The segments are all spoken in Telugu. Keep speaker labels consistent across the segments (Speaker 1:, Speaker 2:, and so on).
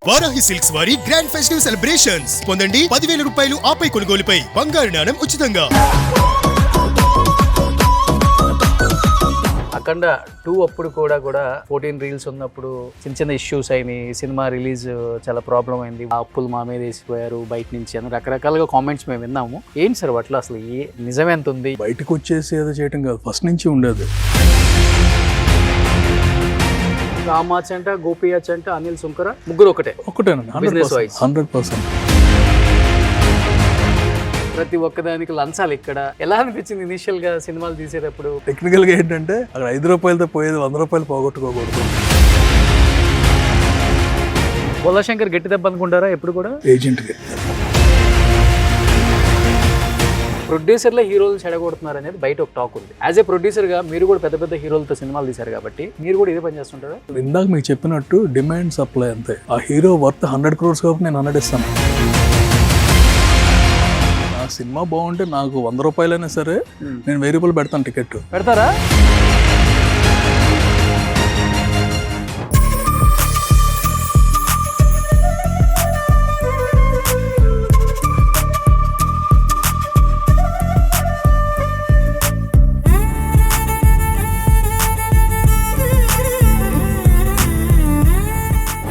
Speaker 1: వారాహి సిల్క్స్ వారి గ్రాండ్ ఫెస్టివ్ సెలబ్రేషన్స్ పొందండి 10,000 రూపాయలు ఆపై కొనుగోలుపై బంగారు నాణెం ఉచితంగా.
Speaker 2: అఖండ 2 అప్పుడు కూడా 14 రీల్స్ ఉన్నప్పుడు చిన్న ఇష్యూస్ అయినాయి. సినిమా రిలీజ్ చాలా ప్రాబ్లం అయింది. ఆ అప్పులు మా మీద వేసిపోయారు బయట నుంచి అని రకరకాలుగా కామెంట్స్ మేము విన్నాము. ఏంటి సార్ వాటిలో అసలు నిజం ఎంత ఉంది?
Speaker 3: బయటకు వచ్చేసి ఏదో చేయటం కాదు, ఫస్ట్ నుంచి ఉండేది.
Speaker 2: రామాచంట, గోపియాచంట, అనిల్ సుంకర ముగ్గురు ఒకటేనండి.
Speaker 3: 100%.
Speaker 2: ప్రతి ఒక్కదానికి లంచాలు. ఇక్కడ ఎలా అనిపించింది ఇనిషియల్ గా సినిమాలు తీసేటప్పుడు?
Speaker 3: టెక్నికల్ గా ఏంటంటే అక్కడ 5 రూపాయలతో పోయేది 100 రూపాయలు పోగొట్టుకోకూడదు.
Speaker 2: బొల్లాశంకర్ గట్టి దెబ్బ అనుకుంటారా ఎప్పుడు కూడా?
Speaker 3: ఏజెంట్
Speaker 2: ప్రొడ్యూసర్ల హీరోలు చెడగొడుతున్నారు అనేది బయట ఒక టాక్ ఉంది. యాజ్ ఏ ప్రొడ్యూసర్ గా మీరు కూడా పెద్ద పెద్ద హీరోలతో సినిమాలు తీశారు కాబట్టి మీరు కూడా ఇదే పని చేస్తుంటారా?
Speaker 3: ఇందాక మీకు చెప్పినట్టు డిమాండ్ సప్లై అంతే. ఆ హీరో వర్త్ 100 crores కాబట్టి నేను 100 ఇస్తాను. నా సినిమా బాగుంటే నాకు 100 రూపాయలైనా సరే నేను 1000 రూపాయలు పెడతాను. టికెట్
Speaker 2: పెడతారా?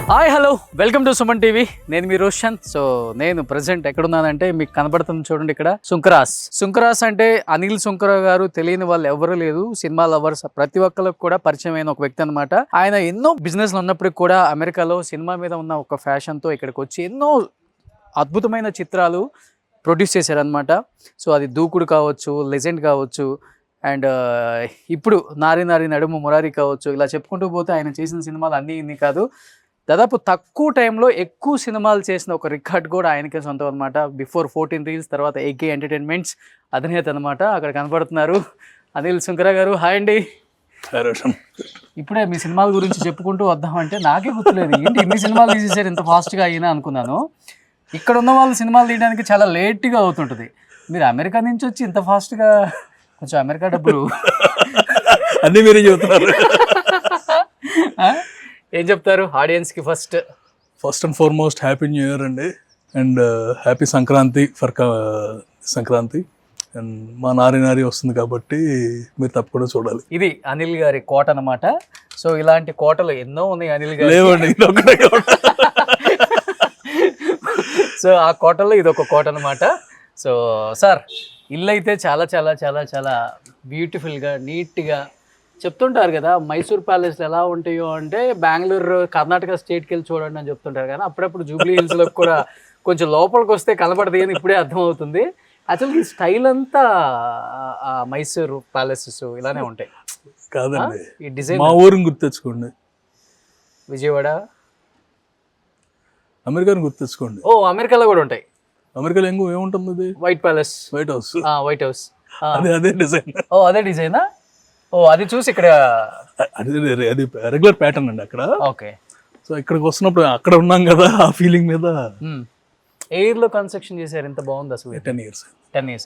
Speaker 2: Hi hello, welcome to Suman TV. నేను మీ రోషన్. సో నేను ప్రెసెంట్ ఎక్కడున్నానంటే మీకు కనబడుతుంది చూడండి, ఇక్కడ సుంకరాస్ అంటే అనిల్ సుంకర గారు తెలియని వాళ్ళు ఎవరు లేదు. సినిమా లవర్స్ ప్రతి ఒక్కరికి కూడా పరిచయం అయిన ఒక వ్యక్తి అనమాట. ఆయన ఎన్నో బిజినెస్లు ఉన్నప్పటికీ కూడా అమెరికాలో సినిమా మీద ఉన్న ఒక ఫ్యాషన్తో ఇక్కడికి వచ్చి ఎన్నో అద్భుతమైన చిత్రాలు ప్రొడ్యూస్ చేశారనమాట. సో అది దూకుడు కావచ్చు, లెజెండ్ కావచ్చు, అండ్ ఇప్పుడు నారి నడుము మురారి కావచ్చు. ఇలా చెప్పుకుంటూ పోతే ఆయన చేసిన సినిమాలు అన్నీ ఇన్ని కాదు, దాదాపు తక్కువ టైంలో ఎక్కువ సినిమాలు చేసిన ఒక రికార్డ్ కూడా ఆయనకే సొంతం అనమాట. బిఫోర్ 14 రీల్స్, తర్వాత AK ఎంటర్టైన్మెంట్స్ అధినేత అనమాట. అక్కడ కనపడుతున్నారు అనిల్ సుంకర గారు. హాయ్ అండి. ఇప్పుడే మీ సినిమాల గురించి చెప్పుకుంటూ వద్దామంటే నాకే గుర్తులేదు ఏంటి ఇన్ని సినిమాలు తీసేసారు ఇంత ఫాస్ట్గా అయినా అనుకున్నాను. ఇక్కడ ఉన్న వాళ్ళు సినిమాలు తీయడానికి చాలా లేట్గా అవుతుంటుంది. మీరు అమెరికా నుంచి వచ్చి ఇంత ఫాస్ట్గా, కొంచెం అమెరికా డబ్బులు
Speaker 3: అన్నీ మీరే చెబుతున్నారు.
Speaker 2: ఏం చెప్తారు ఆడియన్స్కి? First
Speaker 3: and foremost happy new year అండి, and happy Sankranti for Sankranti. And మా నారి వస్తుంది కాబట్టి మీరు తప్పకుండా చూడాలి.
Speaker 2: ఇది అనిల్ గారి కోట అనమాట. సో ఇలాంటి కోటలు ఎన్నో ఉన్నాయి అనిల్ గారు.
Speaker 3: లేవండి,
Speaker 2: సో ఆ కోటలో ఇది ఒక కోట అనమాట. సో సార్, ఇల్లు అయితే చాలా చాలా చాలా చాలా బ్యూటిఫుల్గా నీట్గా చెప్తుంటారు కదా. మైసూర్ ప్యాలెస్ ఎలా ఉంటాయో అంటే బెంగళూరు, కర్ణాటక స్టేట్కి వెళ్ళి చూడండి అని చెప్తుంటారు. కానీ అప్పుడప్పుడు జూబ్లీ హిల్స్లో కూడా కొంచెం లోపలికి వస్తే కనపడదు అని ఇప్పుడే అర్థమవుతుంది. యాక్చువల్గా ఈ స్టైల్ అంతా మైసూర్ ప్యాలెసెస్ ఇలానే ఉంటాయి
Speaker 3: కాదండి.
Speaker 2: ఈ డిజైన్
Speaker 3: మా ఊరిని గుర్తెచ్చుకోండి,
Speaker 2: విజయవాడ.
Speaker 3: అమెరికాని గుర్తెచ్చుకోండి.
Speaker 2: ఓ, అమెరికాలో కూడా ఉంటాయి.
Speaker 3: అమెరికాలో ఏముంటుంది? అది
Speaker 2: వైట్ ప్యాలెస్,
Speaker 3: వైట్ హౌస్. అదే డిజైన్.
Speaker 2: ఓ, అదే డిజైనా? ఓ, అది చూసి ఇక్కడ
Speaker 3: అది రెగ్యులర్ ప్యాటర్న్ అండి అక్కడ.
Speaker 2: ఓకే.
Speaker 3: సో ఇక్కడికి వస్తున్నప్పుడు అక్కడ ఉన్నాం కదా, ఆ ఫీలింగ్ మీద.
Speaker 2: ఎయిర్లో కన్స్ట్రక్షన్ చేశారు, ఎంత బాగుంది అసలు.
Speaker 3: 10 years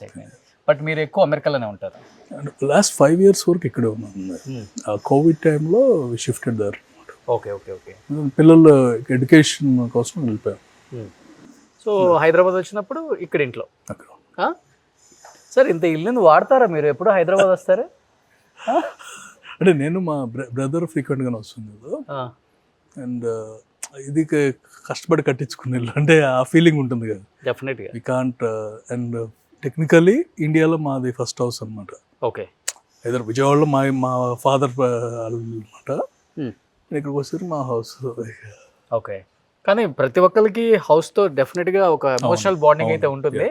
Speaker 2: అయిపోయింది. బట్ మీరు ఎక్కువ అమెరికాలోనే ఉంటారు.
Speaker 3: లాస్ట్ 5 years వరకు ఇక్కడే ఉన్నాను. ఆ కోవిడ్ టైంలో షిఫ్టెడ్ దర్.
Speaker 2: ఓకే.
Speaker 3: పిల్లలు ఎడ్యుకేషన్ కోసం వెళ్ళిపోయాం.
Speaker 2: సో హైదరాబాద్ వచ్చినప్పుడు ఇక్కడ ఇంట్లో సార్ ఇంత ఇల్లుని వాడతారా మీరు? ఎప్పుడు హైదరాబాద్ వస్తారా?
Speaker 3: అంటే నేను మా బ్రదర్ ఫ్రీక్వెంట్గానే వస్తుంది కదా, అండ్ ఇది కష్టపడి కట్టించుకునే ఇల్లు అంటే ఆ ఫీలింగ్ ఉంటుంది కదా.
Speaker 2: డెఫినెట్గా
Speaker 3: వి కాంట్. అండ్ టెక్నికలీ ఇండియాలో మాది ఫస్ట్ హౌస్ అనమాట.
Speaker 2: ఓకే.
Speaker 3: ఏదో విజయవాడలో మా ఫాదర్ అనమాట. ఇక్కడికి వచ్చారు మా హౌస్.
Speaker 2: ఓకే. కానీ ప్రతి ఒక్కరికి హౌస్తో డెఫినెట్గా ఒక ఎమోషనల్ బాండింగ్ అయితే ఉంటుంది.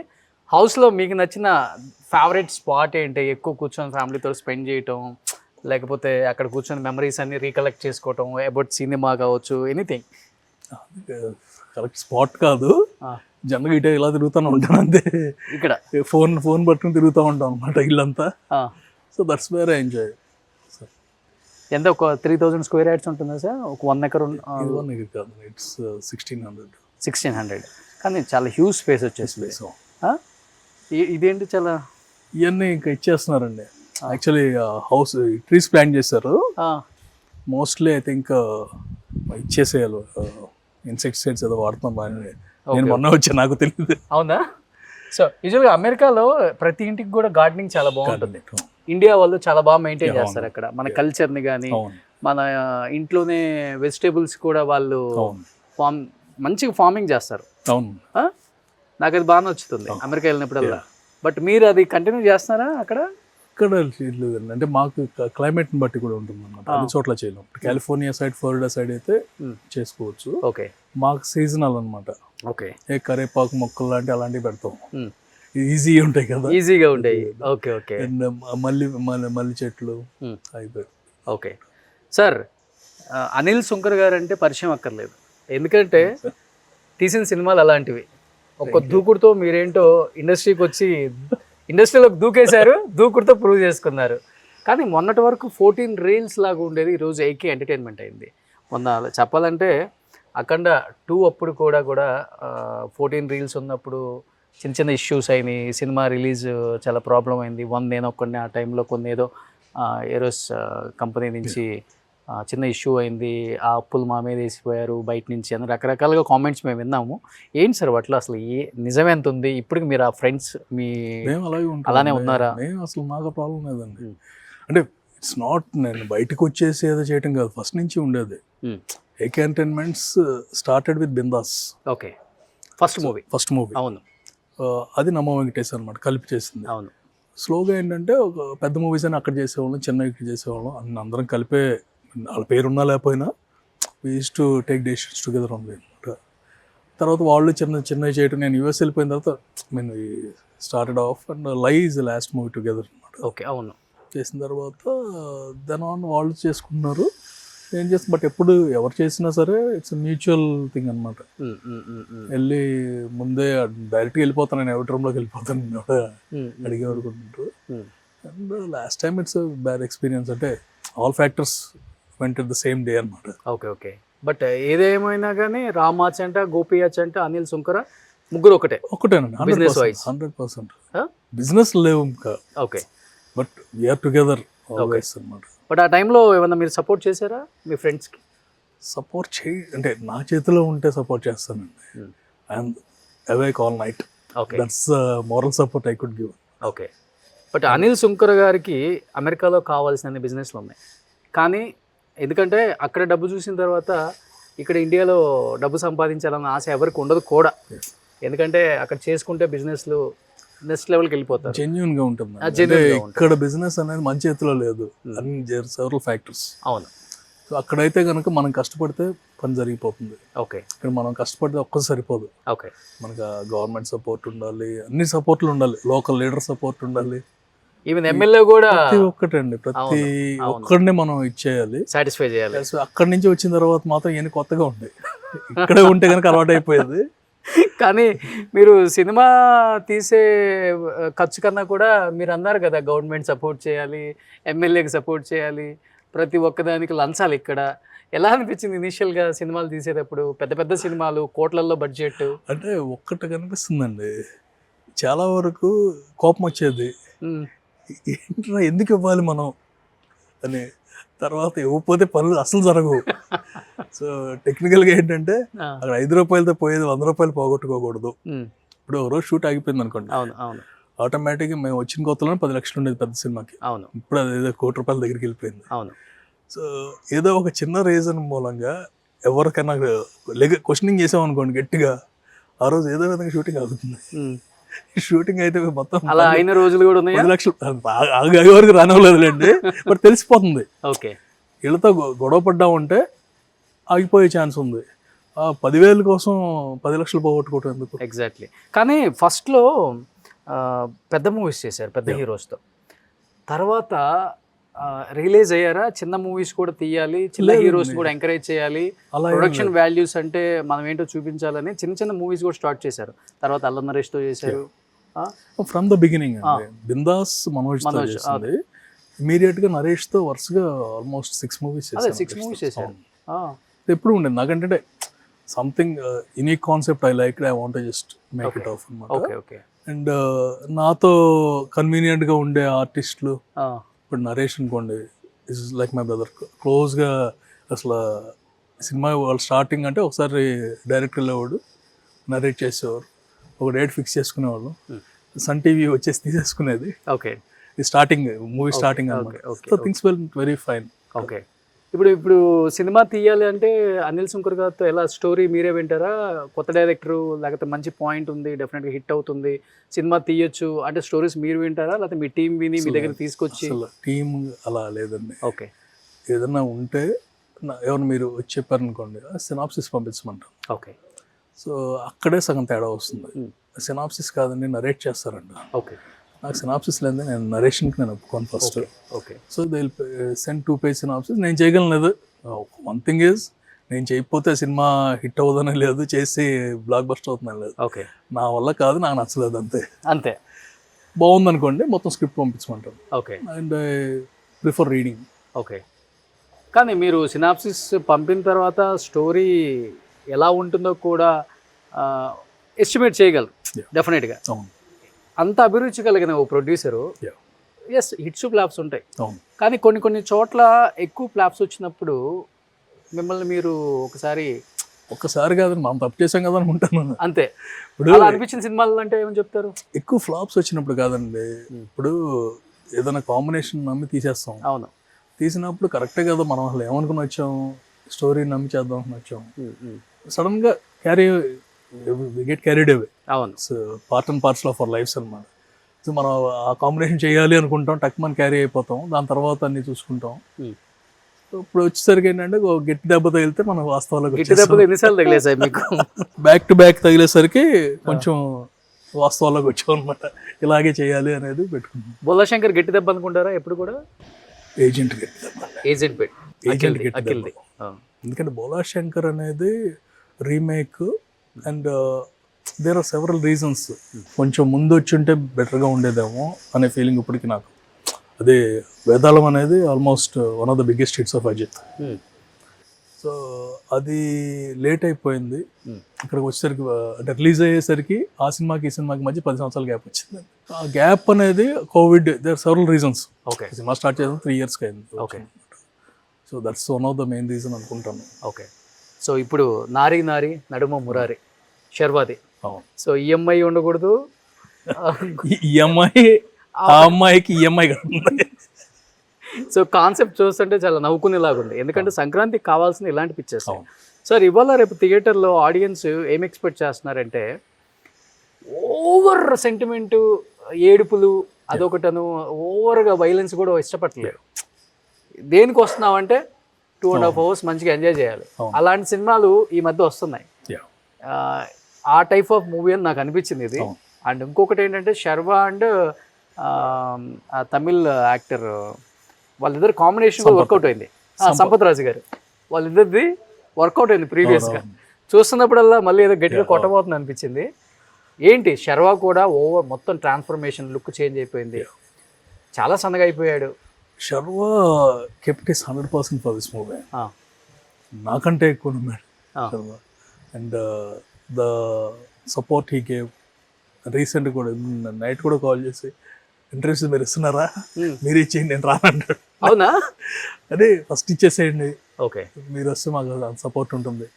Speaker 2: హౌస్లో మీకు నచ్చిన ఫేవరెట్ స్పాట్ ఏంటి? ఎక్కువ కూర్చొని ఫ్యామిలీతో స్పెండ్ చేయటం, లేకపోతే అక్కడ కూర్చొని మెమరీస్ అన్ని రీకలెక్ట్ చేసుకోవటం, అబౌట్ సినిమా కావచ్చు, ఎనీథింగ్.
Speaker 3: కరెక్ట్ స్పాట్ కాదు, జనరల్గా ఇటే ఇలా తిరుగుతూనే ఉంటాను అంతే.
Speaker 2: ఇక్కడ
Speaker 3: ఫోన్ పట్టుకుని తిరుగుతూ ఉంటాం అనమాట ఇల్లంతా. So that's where I enjoy.
Speaker 2: ఎంత ఒక 3000 square yards ఉంటుందా సార్? ఒక 1 acre?
Speaker 3: 1 acre కాదు, ఇట్స్ 1600.
Speaker 2: కానీ చాలా హ్యూజ్ స్పేస్ వచ్చేసింది. ఇదేంటి చాలా
Speaker 3: ఇవన్నీ ఇంకా ఇచ్చేస్తున్నారండి. యాక్చువల్లీ హౌస్ ట్రీస్ ప్లాంట్ చేశారు. మోస్ట్లీ ఐ థింక్ ఇచ్చేసేయాలి ఇన్సెక్టిసైడ్స్ ఏదో వాడుతున్నాం బాగా. నేను మొన్న వచ్చా, నాకు తెలియదు.
Speaker 2: అవునా? సో యూజువల్గా అమెరికాలో ప్రతి ఇంటికి కూడా గార్డెనింగ్ చాలా బాగుంటుంది. ఇండియా వాళ్ళు చాలా బాగా మెయింటైన్ చేస్తారు అక్కడ మన కల్చర్ని కానీ, మన ఇంట్లోనే వెజిటేబుల్స్ కూడా వాళ్ళు మంచిగా ఫార్మింగ్ చేస్తారు.
Speaker 3: అవును,
Speaker 2: నాకు అది బాగా నచ్చుతుంది అమెరికా వెళ్ళినప్పుడల్లా. బట్ మీరు అది కంటిన్యూ చేస్తున్నారా అక్కడ?
Speaker 3: ఇక్కడ లేదండి, అంటే మాకు క్లైమేట్ని బట్టి కూడా ఉంటుంది అన్నమాట. అన్ని చోట్ల చేయలేం. కాలిఫోర్నియా సైడ్, ఫ్లోరిడా సైడ్ అయితే చేసుకోవచ్చు.
Speaker 2: ఓకే,
Speaker 3: మాకు సీజనల్ అనమాట.
Speaker 2: ఓకే,
Speaker 3: ఏ కరేపాకు మొక్కలు లాంటి అలాంటివి పెడతాం. ఈజీ ఉంటాయి కదా,
Speaker 2: ఈజీగా ఉంటాయి. Okay, okay.
Speaker 3: అండ్ మల్లి చెట్లు అయిపోయి.
Speaker 2: ఓకే సార్, అనిల్ సుంకర్ గారు అంటే పరిచయం అక్కర్లేదు, ఎందుకంటే తీసిన సినిమాలు అలాంటివి. ఒక్క దూకుడుతో మీరేంటో ఇండస్ట్రీకి వచ్చి ఇండస్ట్రీలోకి దూకేశారు, దూకుడుతో ప్రూవ్ చేసుకున్నారు. కానీ మొన్నటి వరకు 14 రీల్స్ లాగా ఉండేది, ఈరోజు 8K ఎంటర్టైన్మెంట్ అయింది. మొన్న చెప్పాలంటే అఖండ 2 అప్పుడు కూడా 14 రీల్స్ ఉన్నప్పుడు చిన్న చిన్న ఇష్యూస్ అయినాయి. సినిమా రిలీజ్ చాలా ప్రాబ్లం అయింది. నేను ఒక్కడిని ఆ టైంలో కొన్ని ఏదో ఏరోస్ కంపెనీ నుంచి చిన్న ఇష్యూ అయింది. ఆ అప్పులు మా మీద వేసిపోయారు బయట నుంచి అని రకరకాలుగా కామెంట్స్ మేము విన్నాము. ఏంటి సార్ వాటిలో అసలు నిజం ఎంత ఉంది? ఇప్పటికి మీరు ఆ ఫ్రెండ్స్ మీ అలానే ఉన్నారా?
Speaker 3: అసలు మాకు ప్రాబ్లం లేదండి. అంటే ఇట్స్ నాట్ నేను బయటకు వచ్చేసి ఏదో చేయటం కాదు, ఫస్ట్ నుంచి ఉండేది. AK entertainments started with bindaas.
Speaker 2: Okay, first movie. అవును,
Speaker 3: అది నమ్మ వెంకటేష్ అనమాట, కలిపి చేసింది.
Speaker 2: అవును.
Speaker 3: స్లోగా ఏంటంటే ఒక పెద్ద మూవీస్ అని అక్కడ చేసేవాళ్ళం, చిన్న ఇక్కడ చేసేవాళ్ళం, అందరం కలిపే. వాళ్ళ పేరున్నా లేకపోయినా we use to take decisions together ఉంది అనమాట. తర్వాత వాళ్ళు చిన్న చేయటం, నేను యూఎస్ వెళ్ళిపోయిన తర్వాత నేను స్టార్టెడ్ ఆఫ్ అండ్ లై ఈజ్ లాస్ట్ మూవీ టుగెదర్ అనమాట.
Speaker 2: ఓకే, అవును.
Speaker 3: చేసిన తర్వాత దెన్ ఆన్ వాళ్ళు చేసుకున్నారు, ఏం చేస్తాం. బట్ ఎప్పుడు ఎవరు చేసినా సరే ఇట్స్ మ్యూచువల్ థింగ్ అనమాట. వెళ్ళి ముందే డైరెక్ట్గా వెళ్ళిపోతాను, నేను ఎవరి రూమ్లోకి వెళ్ళిపోతాను అడిగే అనుకుంటుంటారు. And last time it's bad experience, అంటే all factors went the same day అనమాట.
Speaker 2: Okay, okay. బట్ ఏదేమైనా కానీ రామాచ్ అంట, గోపియాచ్ అంట, అనిల్ సుంకర ముగ్గురు ఒకటేనండి.
Speaker 3: 100% బిజినెస్ లేవు ఇంకా.
Speaker 2: Okay,
Speaker 3: but we are together always అనమాట.
Speaker 2: బట్ ఆ టైంలో ఏమన్నా మీరు సపోర్ట్ చేశారా మీ ఫ్రెండ్స్కి?
Speaker 3: సపోర్ట్ అంటే నా చేతిలో ఉంటే సపోర్ట్ చేస్తానండి. I'm awake all night.
Speaker 2: Okay,
Speaker 3: that's moral support I could give.
Speaker 2: Okay. But Anil Sunkar గారికి అమెరికాలో కావాల్సిన బిజినెస్లు ఉన్నాయి, కానీ ఎందుకంటే అక్కడ డబ్బు చూసిన తర్వాత ఇక్కడ ఇండియాలో డబ్బు సంపాదించాలన్న ఆశ ఎవరికి ఉండదు కూడా. ఎందుకంటే అక్కడ చేసుకుంటే బిజినెస్లు నెక్స్ట్ లెవెల్కి వెళ్ళిపోతారు.
Speaker 3: జెన్యూన్గా ఉంటుంది. ఇక్కడ బిజినెస్ అనేది మన చేతిలో లేదు, అన్ని సెవరల్ ఫ్యాక్టర్స్.
Speaker 2: అవును.
Speaker 3: సో అక్కడైతే కనుక మనం కష్టపడితే పని జరిగిపోతుంది.
Speaker 2: ఓకే,
Speaker 3: ఇక్కడ మనం కష్టపడితే ఒక్కటి సరిపోదు.
Speaker 2: ఓకే,
Speaker 3: మనకు గవర్నమెంట్ సపోర్ట్ ఉండాలి, అన్ని సపోర్ట్లు ఉండాలి, లోకల్ లీడర్ సపోర్ట్ ఉండాలి,
Speaker 2: ఈవెన్ ఎమ్మెల్యే కూడా.
Speaker 3: ప్రతి ఒక్కటండి, ప్రతి ఒక్కడిని మనం ఇచ్చేయాలి,
Speaker 2: సాటిస్ఫై చేయాలి.
Speaker 3: అక్కడి నుంచి వచ్చిన తర్వాత మాత్రం ఏమి కొత్తగా ఉంటాయి, ఇక్కడే ఉంటే కనుక అలవాటు అయిపోయేది.
Speaker 2: కానీ మీరు సినిమా తీసే ఖర్చు కన్నా కూడా మీరు అన్నారు కదా గవర్నమెంట్ సపోర్ట్ చేయాలి, ఎమ్మెల్యేకి సపోర్ట్ చేయాలి, ప్రతి ఒక్కదానికి లంచాలు. ఇక్కడ ఎలా అనిపించింది ఇనీషియల్గా సినిమాలు తీసేటప్పుడు? పెద్ద పెద్ద సినిమాలు, కోట్లల్లో బడ్జెట్.
Speaker 3: అంటే ఒక్కటి కనిపిస్తుందండి, చాలా వరకు కోపం వచ్చేది, ఏంట్రా ఎందుకు ఇవ్వాలి మనం అని. తర్వాత ఇవ్వకపోతే పనులు అసలు జరగవు. సో టెక్నికల్గా ఏంటంటే అక్కడ 5 రూపాయలతో పోయేది 100 రూపాయలు పోగొట్టుకోకూడదు. ఇప్పుడు ఒక రోజు షూట్ ఆగిపోయింది అనుకోండి, ఆటోమేటిక్గా మేము వచ్చిన కొత్తలో 10 లక్షలు ఉండేది పెద్ద సినిమాకి.
Speaker 2: అవును,
Speaker 3: ఇప్పుడు అది ఏదో 1 కోటి రూపాయల దగ్గరికి వెళ్ళిపోయింది.
Speaker 2: అవును.
Speaker 3: సో ఏదో ఒక చిన్న రీజన్ మూలంగా ఎవరికైనా క్వశ్చనింగ్ చేసామనుకోండి గట్టిగా, ఆ రోజు ఏదో విధంగా షూటింగ్ అవుతుంది. షూటింగ్ అయితే మొత్తం
Speaker 2: అలా అయిన రోజులు కూడా ఉన్నాయి.
Speaker 3: 10 లక్షలు ఆగే వరకు రానివ్వలేదులేండి, బట్ తెలిసిపోతుంది.
Speaker 2: ఓకే,
Speaker 3: వీళ్ళతో గొడవ పడ్డామంటే ఆగిపోయే ఛాన్స్ ఉంది. 10,000 కోసం 10 లక్షలు పోగొట్టుకోవటం ఎందుకు?
Speaker 2: ఎగ్జాక్ట్లీ. కానీ ఫస్ట్లో పెద్ద మూవీస్ చేశారు పెద్ద హీరోస్తో, తర్వాత రియలైజ్ అయ్యారా చిన్న మూవీస్ కూడా తీయాలి, చిన్న హీరోస్ కూడా ఎంకరేజ్ చేయాలి, ప్రొడక్షన్ వాల్యూస్ అంటే మనం ఏంటో చూపించాలని చిన్న చిన్న మూవీస్ కూడా స్టార్ట్ చేశారు. తర్వాత అల్లం నరేష్తో చేశారు.
Speaker 3: ఫ్రమ్ ద బిగినింగ్ బిందాస్ మనోజ్తో చేసింది. ఇమీడియట్ గా నరేష్ తో వరుసగా ఆల్మోస్ట్ 6 మూవీస్
Speaker 2: చేశారు.
Speaker 3: ఎప్పుడు ఉండేది నాకంటే something unique concept I like, I want just make it of అన్నమాట. అండ్ నాతో కన్వీనియంట్ గా ఉండే ఆర్టిస్టులు, ఇప్పుడు నరేష్ అనుకోండి ఇస్ లైక్ మై బ్రదర్, క్లోజ్గా అసలు సినిమా వాళ్ళు స్టార్టింగ్ అంటే ఒకసారి డైరెక్టర్ వెళ్ళేవాడు, నరేట్ చేసేవారు, ఒక డేట్ ఫిక్స్ చేసుకునేవాళ్ళు, సన్ టీవీ వచ్చేసి తీసేసుకునేది.
Speaker 2: ఓకే.
Speaker 3: ఈ స్టార్టింగ్ మూవీ స్టార్టింగ్ అనమాట. So things well very fine.
Speaker 2: Okay. ఇప్పుడు సినిమా తీయాలి అంటే అనిల్ శంకర్ గారితో ఎలా స్టోరీ మీరే వింటారా? కొత్త డైరెక్టరు లేకపోతే మంచి పాయింట్ ఉంది, డెఫినెట్గా హిట్ అవుతుంది, సినిమా తీయొచ్చు అంటే స్టోరీస్ మీరు వింటారా, లేకపోతే మీ టీం విని మీ దగ్గర తీసుకొచ్చి?
Speaker 3: టీం అలా లేదండి.
Speaker 2: ఓకే.
Speaker 3: ఏదన్నా ఉంటే ఎవరు మీరు వచ్చి చెప్పారనుకోండి, సినాప్సిస్ పంపించమంటాం.
Speaker 2: ఓకే.
Speaker 3: సో అక్కడే సగం తేడా వస్తుంది. సినాప్సిస్ కాదండి, నరేట్ చేస్తారంట.
Speaker 2: ఓకే.
Speaker 3: నాకు సినాప్సిస్ లేదు, నేను నరేషన్కి నేను ఒప్పుకోను first.
Speaker 2: Okay.
Speaker 3: So they send 2 page synopsis. నేను చేయగలను లేదు. వన్ థింగ్ ఈజ్, నేను చేయకపోతే సినిమా హిట్ అవుతుందని లేదు, చేసి బ్లాక్ బస్టర్ అవుతుందని లేదు.
Speaker 2: ఓకే.
Speaker 3: నా వల్ల కాదు, నాకు నచ్చలేదు అంతే.
Speaker 2: అంతే.
Speaker 3: బాగుంది అనుకోండి, మొత్తం స్క్రిప్ట్ పంపించమంటాను.
Speaker 2: Okay.
Speaker 3: And I prefer reading.
Speaker 2: Okay. కానీ మీరు సినాప్సిస్ పంపిన తర్వాత స్టోరీ ఎలా ఉంటుందో కూడా ఎస్టిమేట్ చేయగలరు డెఫినెట్గా.
Speaker 3: అవును.
Speaker 2: అంత అభిరుచి కలిగిన ఓ ప్రొడ్యూసరు, ఎస్ హిట్స్ ఫ్లాప్స్ ఉంటాయి, కానీ కొన్ని చోట్ల ఎక్కువ ఫ్లాప్స్ వచ్చినప్పుడు మిమ్మల్ని మీరు
Speaker 3: ఒక్కసారి కాదని మనం తప్పు చేసాం కదా అనుకుంటాను
Speaker 2: అంతే.
Speaker 3: ఇప్పుడు
Speaker 2: అలా అనిపించిన సినిమాలు అంటే ఏమని చెప్తారు?
Speaker 3: ఎక్కువ ఫ్లాప్స్ వచ్చినప్పుడు కాదండి, ఇప్పుడు ఏదైనా కాంబినేషన్ నమ్మి తీసేస్తాం.
Speaker 2: అవును.
Speaker 3: తీసినప్పుడు కరెక్టే కదా, మనం అసలు ఏమనుకుని వచ్చాం, స్టోరీ నమ్మి చేద్దాం అని వచ్చాం, సడన్గా గెట్ క్యారీడ్ అవే.
Speaker 2: అవును.
Speaker 3: So part and parts of our lives అనమాట. సో మనం ఆ కాంబినేషన్ చేయాలి అనుకుంటాం, టక్ మనం క్యారీ అయిపోతాం, దాని తర్వాత అన్ని చూసుకుంటాం. సో ఇప్పుడు వచ్చేసరికి ఏంటంటే గట్టి దెబ్బ తగిలితే మనం వాస్తవాలకు
Speaker 2: ఎన్నిసార్లు తగిలేసాయి మీకు?
Speaker 3: బ్యాక్ టు బ్యాక్ తగిలేసరికి కొంచెం వాస్తవాలకు వచ్చాం అనమాట. ఇలాగే చేయాలి అనేది పెట్టుకున్నాం.
Speaker 2: బొల్లాశంకర్ గట్టి దెబ్బ అనుకుంటారా ఎప్పుడు కూడా?
Speaker 3: ఏజెంట్ గట్టి దెబ్బ.
Speaker 2: ఏజెంట్ గట్టి దెబ్బ.
Speaker 3: ఎందుకంటే బొల్లాశంకర్ అనేది remake and there are several reasons. కొంచెం ముందు వచ్చి ఉంటే బెటర్గా ఉండేదేమో అనే ఫీలింగ్ ఇప్పటికి నాకు. అదే వేదాళం అనేది almost one of the biggest hits of Ajith. So అది లేట్ అయిపోయింది. ఇక్కడికి వచ్చేసరికి అంటే రిలీజ్ అయ్యేసరికి ఆ సినిమాకి ఈ సినిమాకి మధ్య 10 సంవత్సరాల గ్యాప్ వచ్చింది. ఆ గ్యాప్ అనేది covid, there are several reasons.
Speaker 2: Okay.
Speaker 3: సినిమా స్టార్ట్ చేసిన 3 years అయింది.
Speaker 2: Okay.
Speaker 3: So that's one of the main reason అనుకుంటాను.
Speaker 2: ఓకే. సో ఇప్పుడు నారీ నడుమ మురారి శర్వాది. సో ఈఎంఐ ఉండకూడదు,
Speaker 3: ఈఎంఐ ఆ అమ్మాయికి ఈఎంఐ కడుతుంది.
Speaker 2: సో కాన్సెప్ట్ చూస్తుంటే చాలా నవ్వుకునేలాగా ఉంది, ఎందుకంటే సంక్రాంతికి కావాల్సిన ఇలాంటి పిక్చర్స్. సార్ ఇవాళ రేపు థియేటర్లో ఆడియన్స్ ఏం ఎక్స్పెక్ట్ చేస్తున్నారంటే ఓవర్ సెంటిమెంట్, ఏడుపులు అదొకటను, ఓవర్గా వైలెన్స్ కూడా ఇష్టపడలేరు. దేనికి వస్తున్నామంటే 2.5 hours మంచిగా ఎంజాయ్ చేయాలి. అలాంటి సినిమాలు ఈ మధ్య వస్తున్నాయి. ఆ టైప్ ఆఫ్ మూవీ అని నాకు అనిపించింది ఇది. అండ్ ఇంకొకటి ఏంటంటే శర్వా అండ్ తమిళ్ యాక్టర్ వాళ్ళిద్దరు కాంబినేషన్ వర్కౌట్ అయింది. సంపత్ రాజు గారు వాళ్ళిద్దరిది వర్కౌట్ అయింది ప్రీవియస్గా. చూస్తున్నప్పుడల్లా మళ్ళీ ఏదో గట్టిగా కొట్టబోతుంది అనిపించింది. ఏంటి శర్వా కూడా ఓవర్ మొత్తం ట్రాన్స్ఫర్మేషన్, లుక్ చేంజ్ అయిపోయింది, చాలా సన్నగా అయిపోయాడు.
Speaker 3: Sharwa kept is 100% for this movie. నాకంటే ఎక్కువ ఉన్నాడు Sharwa. And the support he gave. Recent కూడా నైట్ కూడా కాల్ చేసి ఇంటర్వ్యూస్ మీరు ఇస్తున్నారా, మీరు ఇచ్చేయండి, నేను రానంటాడు.
Speaker 2: అవునా?
Speaker 3: అదే ఫస్ట్ ఇచ్చేసేయండి,
Speaker 2: ఓకే,
Speaker 3: మీరు వస్తే మాకు సపోర్ట్ ఉంటుంది.